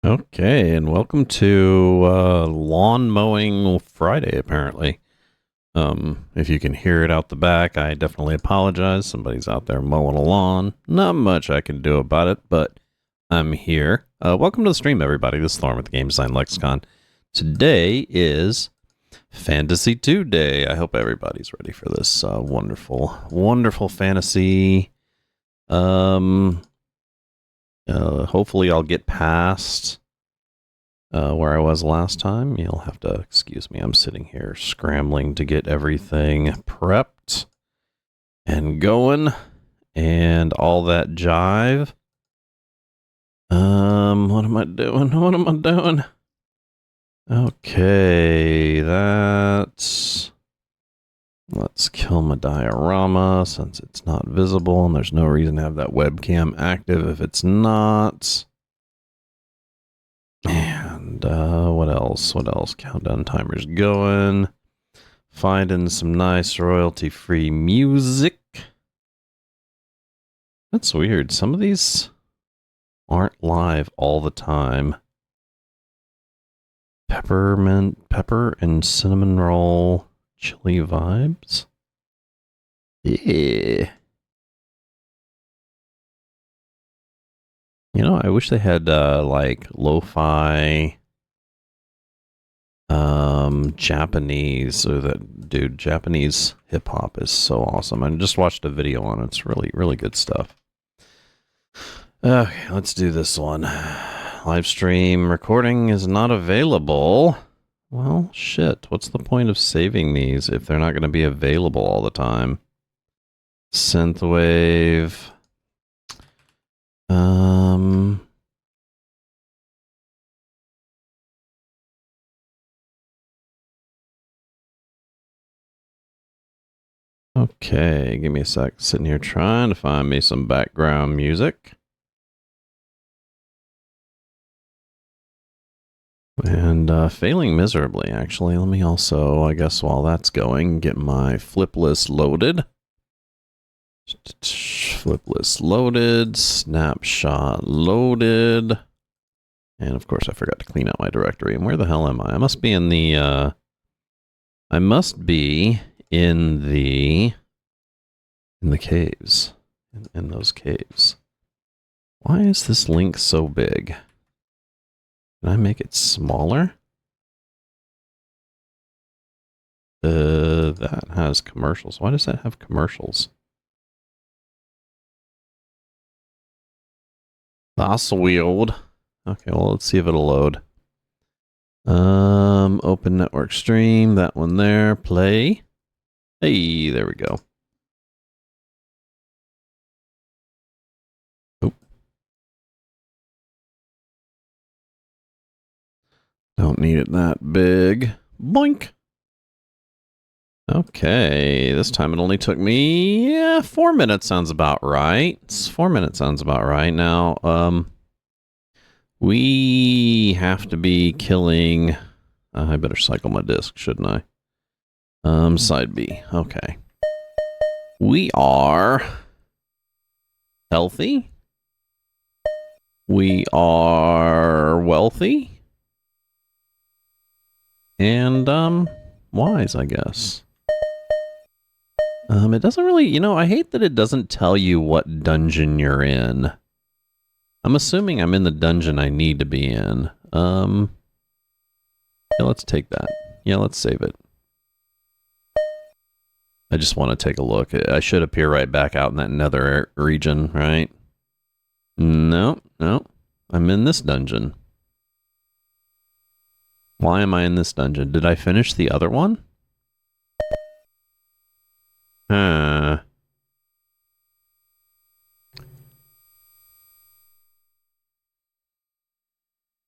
Okay, and welcome to Lawn Mowing Friday, apparently. If you can hear it out the back, I definitely apologize. Somebody's out there mowing a lawn. Not much I can do about it, but I'm here. Welcome to the stream, everybody. This is Thorn with the Game Design Lexicon. Today is Phantasie II Day. I hope everybody's ready for this wonderful, wonderful fantasy. Hopefully I'll get past where I was last time. You'll have to excuse me. I'm sitting here scrambling to get everything prepped and going and all that jive. What am I doing? What am I doing? Okay, that's... Let's kill my diorama since it's not visible and there's no reason to have that webcam active if it's not. And what else? What else? Countdown timer's going. Finding some nice royalty-free music. That's weird. Some of these aren't live all the time. Pepper and cinnamon roll. Chili vibes? Yeah. You know, I wish they had, like, lo-fi, Japanese, or that, dude, Japanese hip-hop is so awesome. I just watched a video on it. It's really, really good stuff. Okay, let's do this one. Live stream recording is not available. Well, shit. What's the point of saving these if they're not going to be available all the time? Synthwave. Okay, give me a sec. Sitting here trying to find me some background music. And failing miserably, actually. Let me also, I guess while that's going, get my flip list loaded. Flip list loaded, snapshot loaded. And of course I forgot to clean out my directory. And where the hell am I? I must be in the, in the caves. In those caves. Why is this link so big? Can I make it smaller? That has commercials. Why does that have commercials? That's weird. Okay, well, let's see if it'll load. Open network stream, that one there, play. Hey, there we go. Don't need it that big. Boink! Okay, this time it only took me, 4 minutes sounds about right. 4 minutes sounds about right. Now, we have to be killing... I better cycle my disc, shouldn't I? Side B. Okay. We are... healthy. We are wealthy. And, wise, I guess. It doesn't really, you know, I hate that it doesn't tell you what dungeon you're in. I'm assuming I'm in the dungeon I need to be in. Yeah, let's take that. Yeah, let's save it. I just want to take a look. I should appear right back out in that nether region, right? No, no. I'm in this dungeon. Why am I in this dungeon? Did I finish the other one? Huh.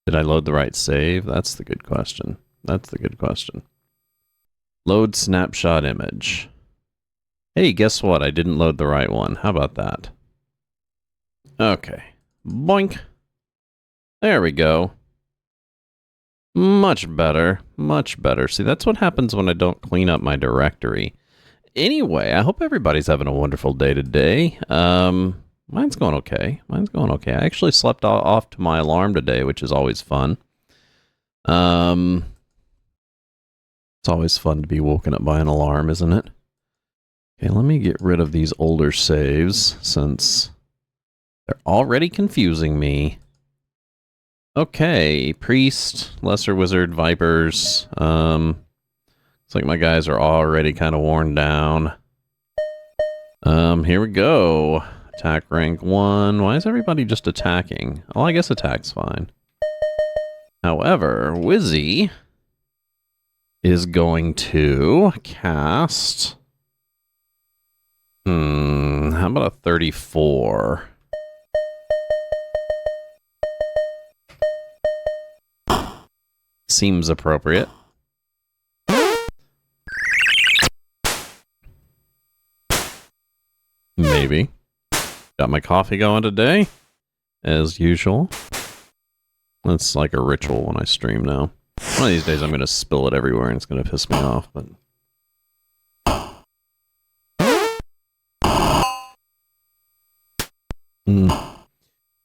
Did I load the right save? That's the good question. That's the good question. Load snapshot image. Hey, guess what? I didn't load the right one. How about that? Okay. Boink. There we go. Much better. Much better. See, that's what happens when I don't clean up my directory. Anyway, I hope everybody's having a wonderful day today. Mine's going okay. Mine's going okay. I actually slept off to my alarm today, which is always fun. It's always fun to be woken up by an alarm, isn't it? Okay, let me get rid of these older saves since they're already confusing me. Okay, Priest, Lesser Wizard, Vipers. Looks like my guys are already kind of worn down. Here we go. Attack rank 1. Why is everybody just attacking? Oh, I guess attack's fine. However, Wizzy is going to cast... how about a 34? Seems appropriate. Maybe. Got my coffee going today, as usual. That's like a ritual when I stream now. One of these days I'm going to spill it everywhere and it's going to piss me off, but...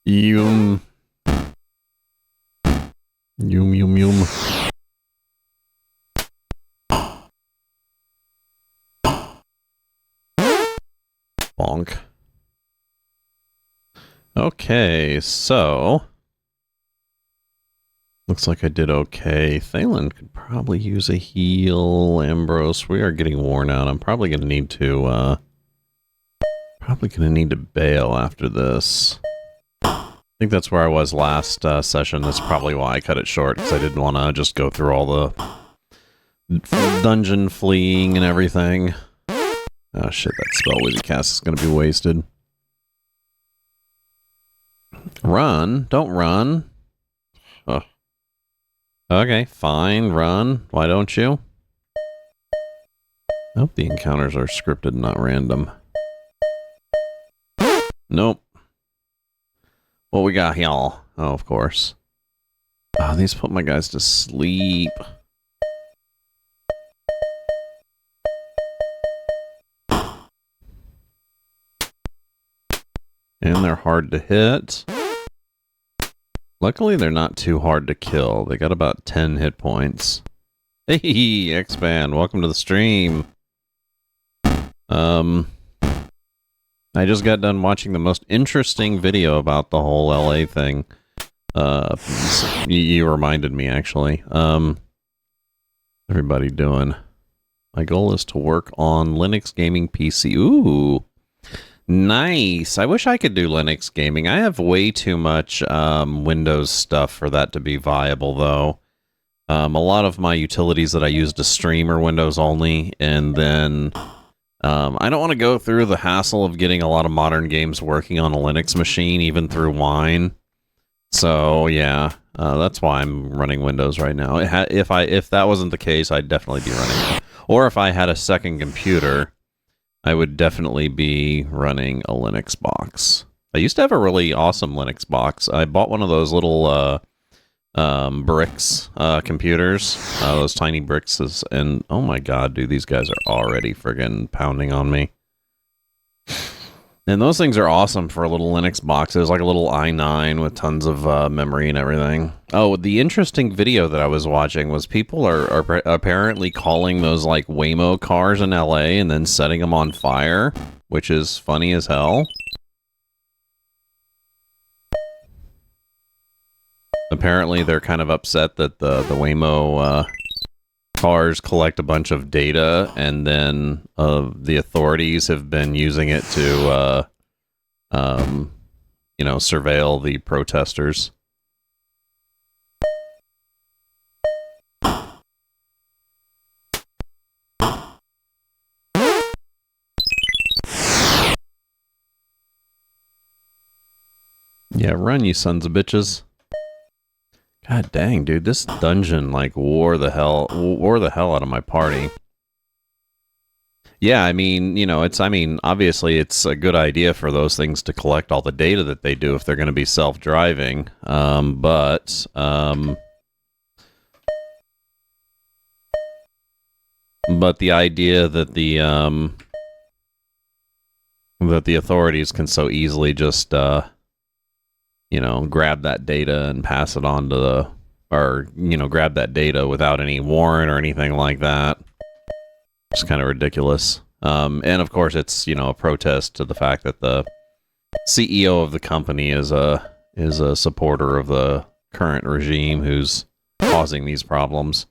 Yum. Yum, yum, yum. Bonk. Okay, so... Looks like I did okay. Thalen could probably use a heal. Ambrose, we are getting worn out. I'm probably going to need to, bail after this. I think that's where I was last session. That's probably why I cut it short, because I didn't want to just go through all the dungeon fleeing and everything. Oh shit, that spell Wizzy cast is going to be wasted. Run? Don't run. Oh. Okay, fine, run. Why don't you? I hope the encounters are scripted, not random. Nope. What we got here? Oh, of course. Oh, these put my guys to sleep. And they're hard to hit. Luckily, they're not too hard to kill. They got about 10 hit points. Hey, X-Band, welcome to the stream. I just got done watching the most interesting video about the whole LA thing. You reminded me, actually. Everybody doing? My goal is to work on Linux gaming PC. Ooh. Nice. I wish I could do Linux gaming. I have way too much Windows stuff for that to be viable, though. A lot of my utilities that I use to stream are Windows only, and then I don't want to go through the hassle of getting a lot of modern games working on a Linux machine, even through Wine. So, yeah, that's why I'm running Windows right now. If that wasn't the case, I'd definitely be running it. Or if I had a second computer, I would definitely be running a Linux box. I used to have a really awesome Linux box. I bought one of those little bricks computers, those tiny bricks, and oh my god, dude, these guys are already friggin' pounding on me. And those things are awesome for a little Linux box. There's like a little i9 with tons of memory and everything. Oh, the interesting video that I was watching was people are apparently calling those like Waymo cars in LA and then setting them on fire, which is funny as hell. Apparently they're kind of upset that the Waymo cars collect a bunch of data, and then the authorities have been using it to, you know, surveil the protesters. Yeah, run, you sons of bitches. God dang, dude, this dungeon like wore the hell out of my party. Yeah, I mean, you know, obviously it's a good idea for those things to collect all the data that they do if they're going to be self-driving. But the idea that that the authorities can so easily just, grab that data and pass it on to grab that data without any warrant or anything like that. It's kind of ridiculous. And of course, it's, a protest to the fact that the CEO of the company is a supporter of the current regime who's causing these problems.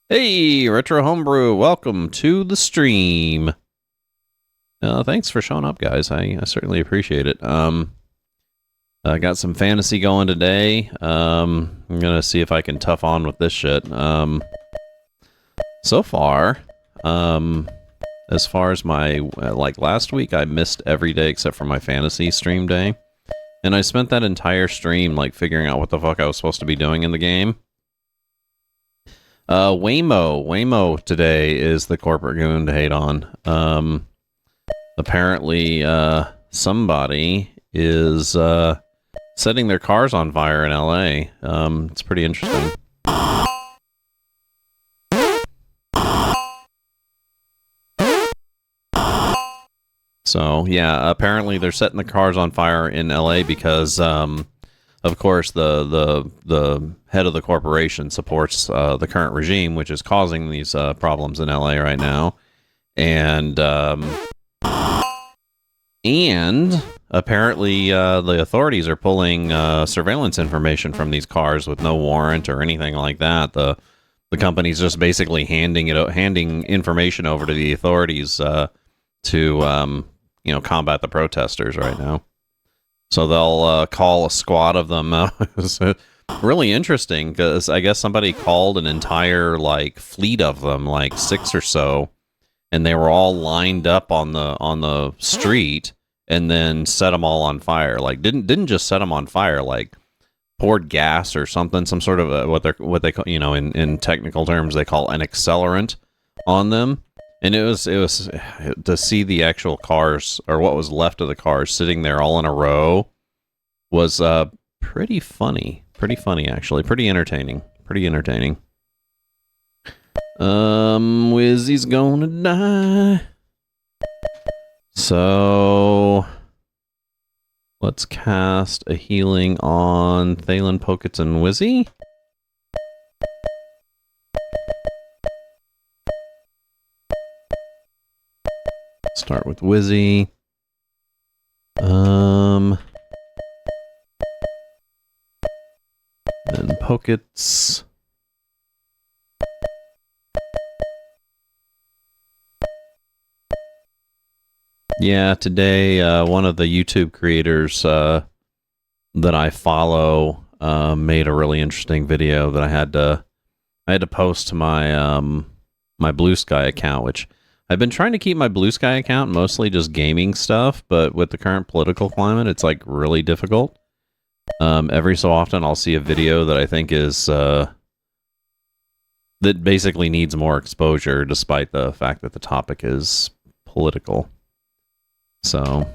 Hey, Retro Homebrew, welcome to the stream. Thanks for showing up, guys. I certainly appreciate it. I got some fantasy going today. I'm gonna see if I can tough on with this shit. So far, as far as my, last week, I missed every day except for my fantasy stream day. And I spent that entire stream, figuring out what the fuck I was supposed to be doing in the game. Waymo today is the corporate goon to hate on. Apparently, somebody is, setting their cars on fire in LA. It's pretty interesting. So, yeah, apparently they're setting the cars on fire in LA because, of course, the head of the corporation supports the current regime, which is causing these problems in LA right now. And apparently the authorities are pulling surveillance information from these cars with no warrant or anything like that. The company's just basically handing information over to the authorities to combat the protesters right now. So they'll call a squad of them. It was really interesting because I guess somebody called an entire fleet of them, 6 or so, and they were all lined up on the street and then set them all on fire. Didn't just set them on fire, poured gas or something, some sort of what they call, in technical terms they call an accelerant on them. And it was to see the actual cars, or what was left of the cars, sitting there all in a row was pretty funny. Pretty funny, actually. Pretty entertaining. Wizzy's gonna die. So let's cast a healing on Thalen, Pokitz, and Wizzy. Start with Wizzy. Then Pokitz. Yeah, today one of the YouTube creators that I follow made a really interesting video that I had to post to my my Blue Sky account, which I've been trying to keep my Blue Sky account mostly just gaming stuff, but with the current political climate, it's really difficult. Every so often I'll see a video that I think is that basically needs more exposure despite the fact that the topic is political. So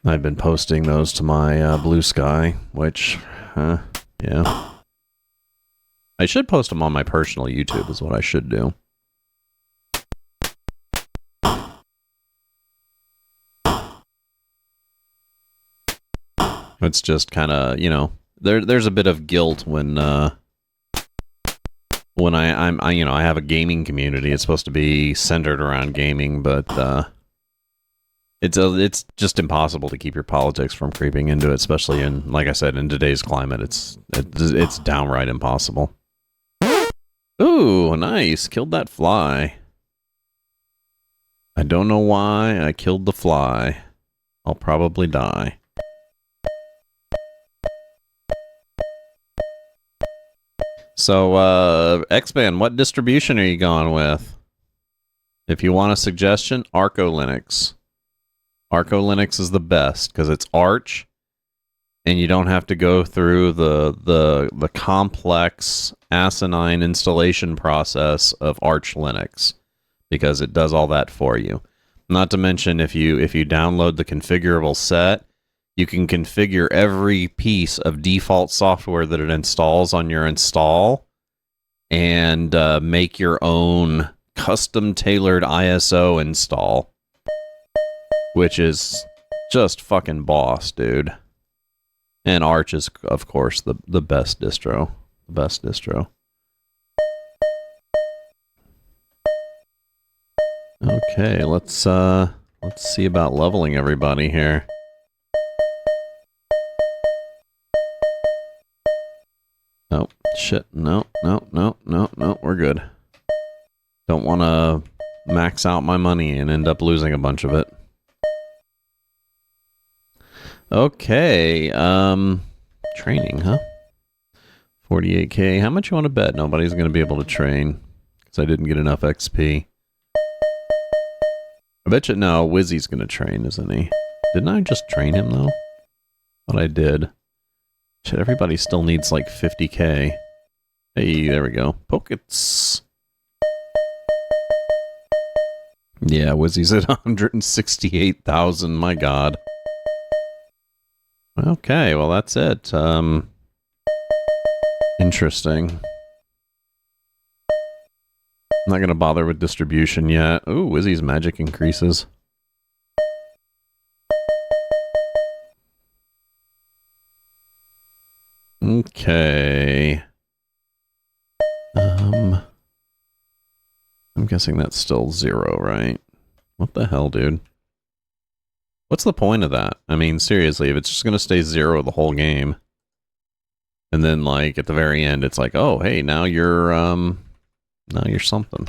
I've been posting those to my Blue Sky, which, yeah. I should post them on my personal YouTube is what I should do. It's just kind of, there's a bit of guilt when I have a gaming community. It's supposed to be centered around gaming, but it's just impossible to keep your politics from creeping into it, especially in, like I said, in today's climate. It's downright impossible. Ooh, nice. Killed that fly. I don't know why I killed the fly. I'll probably die. So, X-Man, what distribution are you going with? If you want a suggestion, Arco Linux. Arco Linux is the best because it's Arch, and you don't have to go through the complex, asinine installation process of Arch Linux because it does all that for you. Not to mention, if you download the configurable set, you can configure every piece of default software that it installs on your install and make your own custom-tailored ISO install which is just fucking boss, dude. And Arch is, of course, the best distro. The best distro. Okay, let's see about leveling everybody here. Oh, shit. No, we're good. Don't want to max out my money and end up losing a bunch of it. Okay, training, huh? 48k. How much you want to bet nobody's going to be able to train? Because I didn't get enough XP. I bet you, no, Wizzy's going to train, isn't he? Didn't I just train him, though? What I did. Shit, everybody still needs like 50k. Hey, there we go. Pokets. Yeah, Wizzy's at 168,000, my god. Okay, well that's it. Interesting. I'm not gonna bother with distribution yet. Ooh, Wizzy's magic increases. Okay. I'm guessing that's still 0, right? What the hell, dude? What's the point of that? I mean, seriously, if it's just gonna stay 0 the whole game, and then, like, at the very end, it's like, oh, hey, now you're something.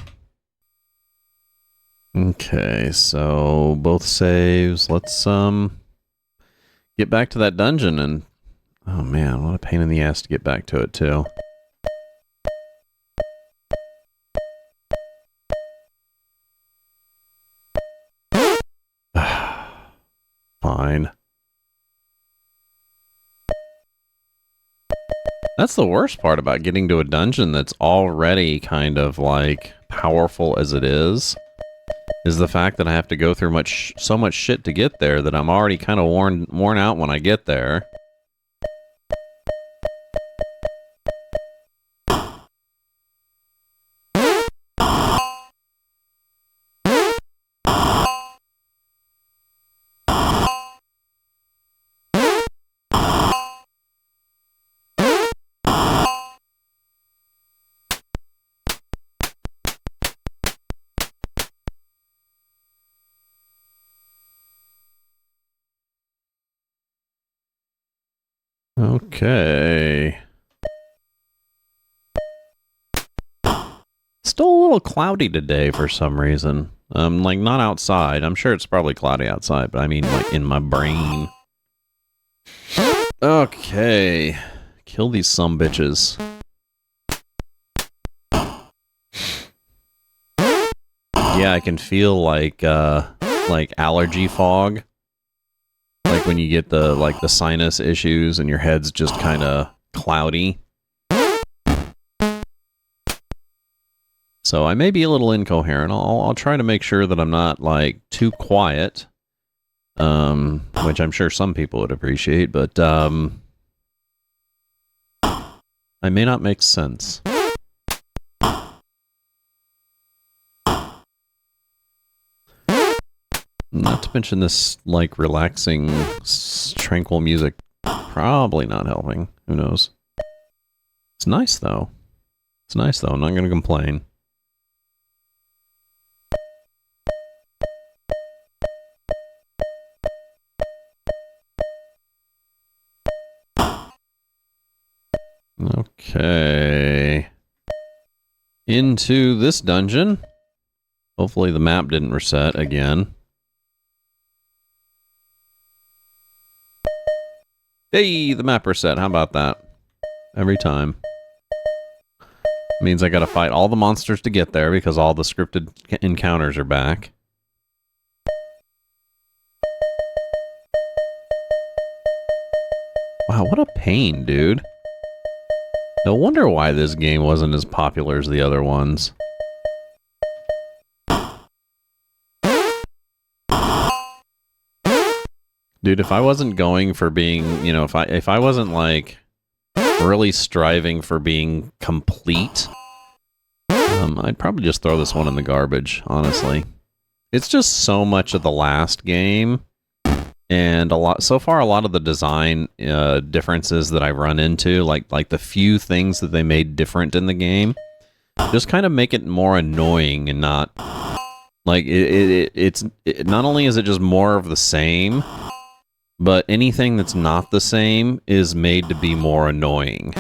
Okay, so both saves. Let's, get back to that dungeon and... Oh, man, what a pain in the ass to get back to it, too. Fine. That's the worst part about getting to a dungeon that's already kind of like powerful as it is the fact that I have to go through so much shit to get there that I'm already kind of worn out when I get there. Okay. Still a little cloudy today for some reason. Like, not outside. I'm sure it's probably cloudy outside, but I mean, like, in my brain. Okay. Kill these sumbitches. Yeah, I can feel, like allergy fog. Like when you get the sinus issues and your head's just kind of cloudy. So I may be a little incoherent. I'll try to make sure that I'm not like too quiet, which I'm sure some people would appreciate, but I may not make sense. Not to mention this, like, relaxing, tranquil music probably not helping. Who knows? It's nice, though. It's nice, though. I'm not going to complain. Okay. Into this dungeon. Hopefully the map didn't reset again. Hey, the map reset. How about that? Every time. Means I gotta fight all the monsters to get there because all the scripted encounters are back. Wow, what a pain, dude. No wonder why this game wasn't as popular as the other ones. Dude, if I wasn't going for being, you know, if I wasn't like really striving for being complete, I'd probably just throw this one in the garbage, honestly. It's just so much of the last game, and a lot of the design differences that I run into, like the few things that they made different in the game, just kind of make it more annoying and not like it's not only is it just more of the same, but anything that's not the same is made to be more annoying.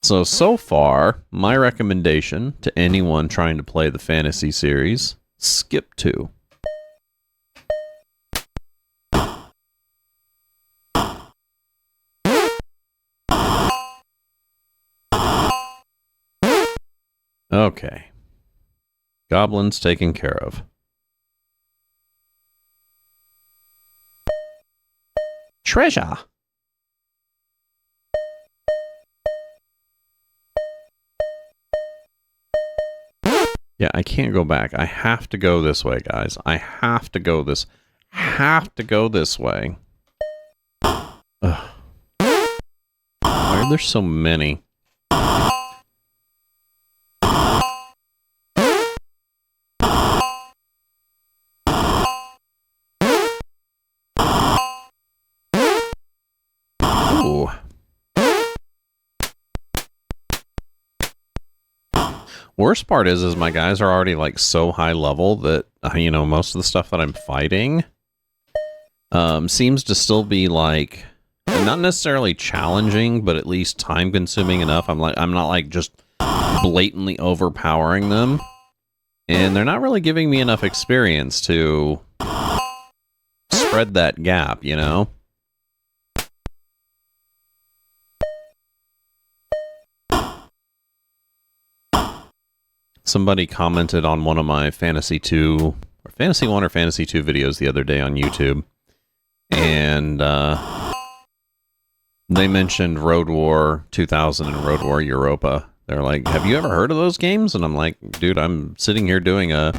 So far, my recommendation to anyone trying to play the Phantasy series, skip 2. Okay. Goblins taken care of. Treasure! Yeah, I can't go back. I have to go this way, guys. I have to go this way. Ugh. Why are there so many? Ooh. Worst part is my guys are already like so high level that, you know, most of the stuff that I'm fighting seems to still be like not necessarily challenging, but at least time consuming enough. I'm not like just blatantly overpowering them, and they're not really giving me enough experience to spread that gap, you know? Somebody commented on one of my Phantasy 2, or Phantasy 1 or Phantasy 2 videos the other day on YouTube, and they mentioned Road War 2000 and Road War Europa. They're like, have you ever heard of those games? And I'm like, dude, I'm sitting here doing a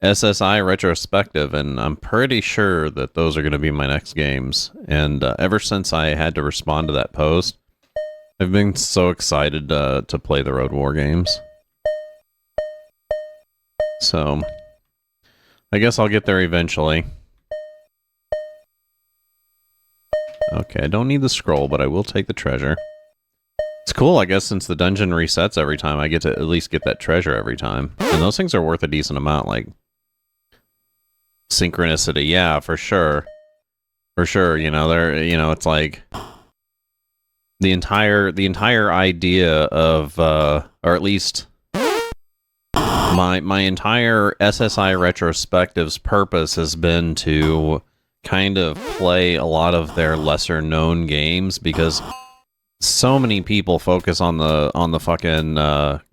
SSI retrospective, and I'm pretty sure that those are going to be my next games. And ever since I had to respond to that post, I've been so excited to play the Road War games. So, I guess I'll get there eventually. Okay, I don't need the scroll, but I will take the treasure. It's cool, I guess, since the dungeon resets every time, I get to at least get that treasure every time. And those things are worth a decent amount, like... Synchronicity, yeah, for sure. For sure, you know, it's like... The entire idea of, or at least... My entire SSI retrospective's purpose has been to kind of play a lot of their lesser known games, because so many people focus on the fucking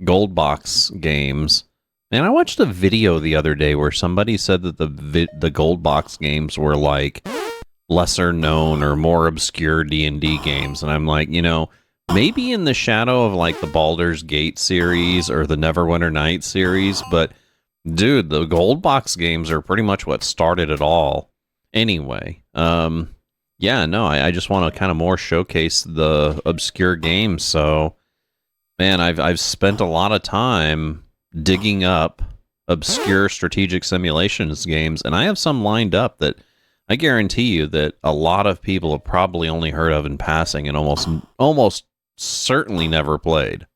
gold box games. And I watched a video the other day where somebody said that the gold box games were like lesser known or more obscure D&D games, and I'm like, you know, maybe in the shadow of like the Baldur's Gate series or the Neverwinter Nights series, but dude, the gold box games are pretty much what started it all. Anyway, yeah, no, I just want to kind of more showcase the obscure games. So, man, I've spent a lot of time digging up obscure strategic simulations games, and I have some lined up that I guarantee you that a lot of people have probably only heard of in passing and almost certainly never played.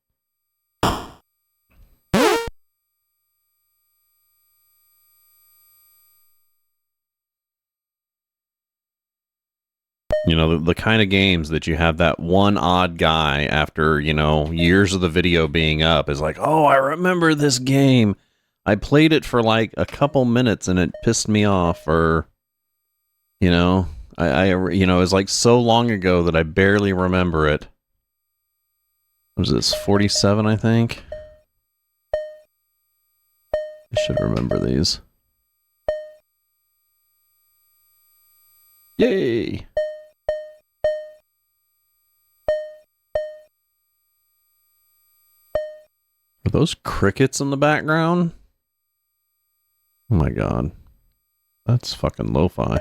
You know, the kind of games that you have that one odd guy after, you know, years of the video being up is like, oh, I remember this game. I played it for like a couple minutes and it pissed me off, or, you know, you know, it's like so long ago that I barely remember it. What was this, 47, I think? I should remember these. Yay! Are those crickets in the background? Oh my god. That's fucking lo-fi.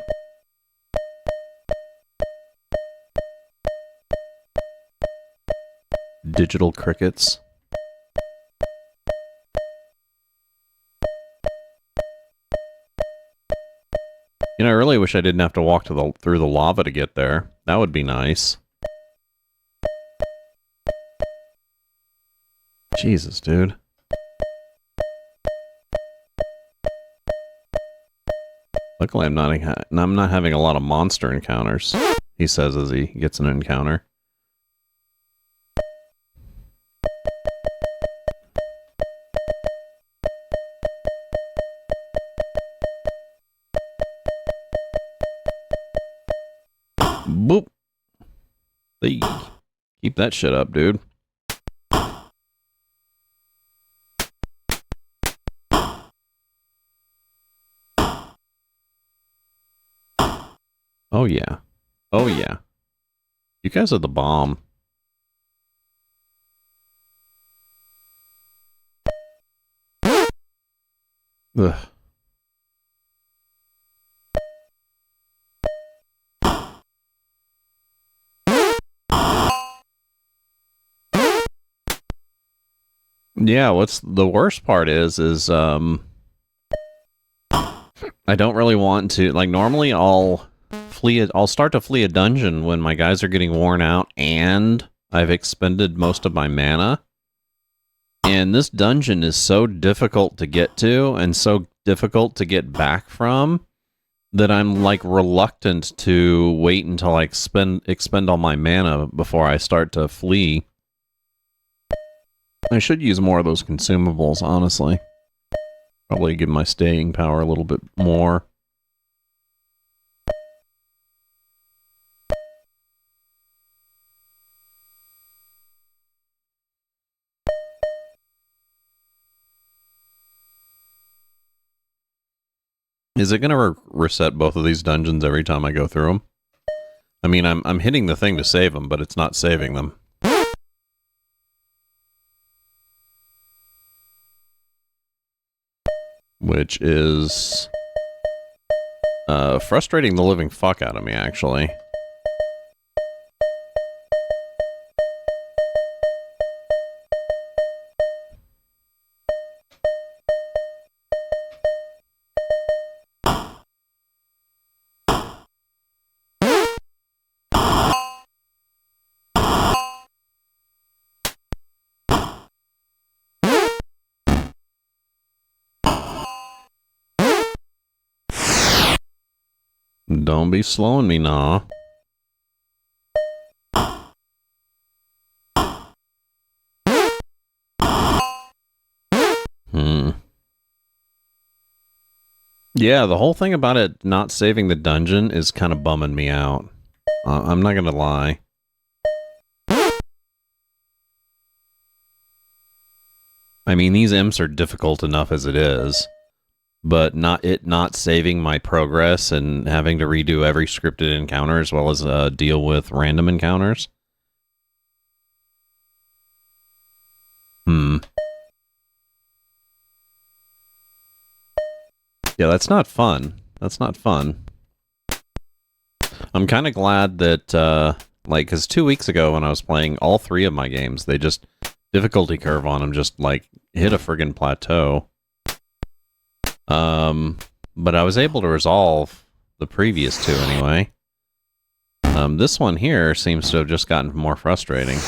Digital crickets. You know, I really wish I didn't have to walk through the lava to get there. That would be nice. Jesus, dude. Luckily, I'm not having a lot of monster encounters, he says as he gets an encounter. Boop. Hey, keep that shit up, dude. Oh, yeah. Oh, yeah. You guys are the bomb. Ugh. Yeah, what's the worst part is I don't really want to, like, normally I'll start to flee a dungeon when my guys are getting worn out and I've expended most of my mana. And this dungeon is so difficult to get to and so difficult to get back from that I'm, like, reluctant to wait until I expend all my mana before I start to flee. I should use more of those consumables, honestly. Probably give my staying power a little bit more. Is it going to reset both of these dungeons every time I go through them? I mean, I'm hitting the thing to save them, but it's not saving them. Which is frustrating the living fuck out of me, actually. Don't be slowing me, nah. Yeah, the whole thing about it not saving the dungeon is kind of bumming me out. I'm not gonna lie. I mean, these imps are difficult enough as it is, but not saving my progress and having to redo every scripted encounter as well as deal with random encounters. Yeah, that's not fun. That's not fun. I'm kind of glad that, like, because 2 weeks ago when I was playing all 3 of my games, they just, difficulty curve on them just, like, hit a friggin' plateau. But I was able to resolve the previous 2 anyway. This one here seems to have just gotten more frustrating.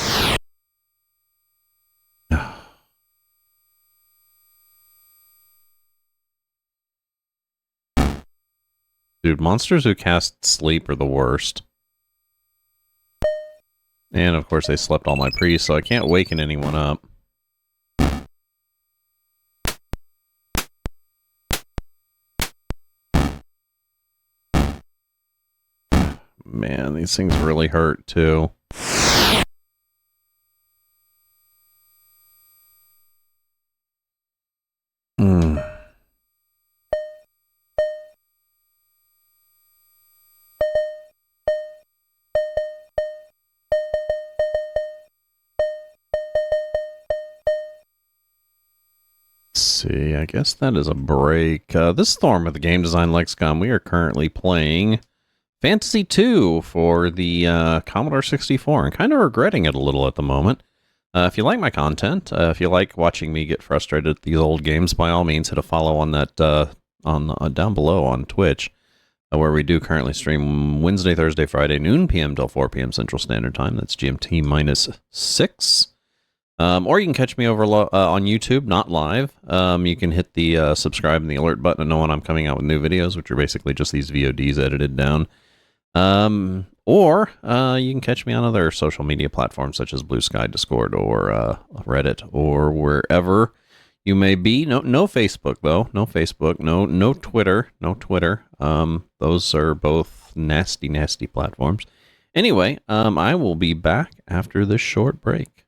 Dude, monsters who cast sleep are the worst. And, of course, they slept all my priests, so I can't waken anyone up. Man, these things really hurt, too. See, I guess that is a break. This Storm of the Game Design Lexicon, we are currently playing Phantasie II for the Commodore 64, and kind of regretting it a little at the moment. If you like my content, if you like watching me get frustrated at these old games, by all means, hit a follow on that down below on Twitch. where we do currently stream Wednesday, Thursday, Friday, noon p.m. till 4 p.m. Central Standard Time. That's GMT minus 6. Or you can catch me over on YouTube, not live. You can hit the subscribe and the alert button to know when I'm coming out with new videos, which are basically just these VODs edited down. Or you can catch me on other social media platforms such as Blue Sky, Discord, or Reddit, or wherever you may be. No Facebook though. No Facebook. No Twitter. No Twitter. Those are both nasty platforms. Anyway, I will be back after this short break.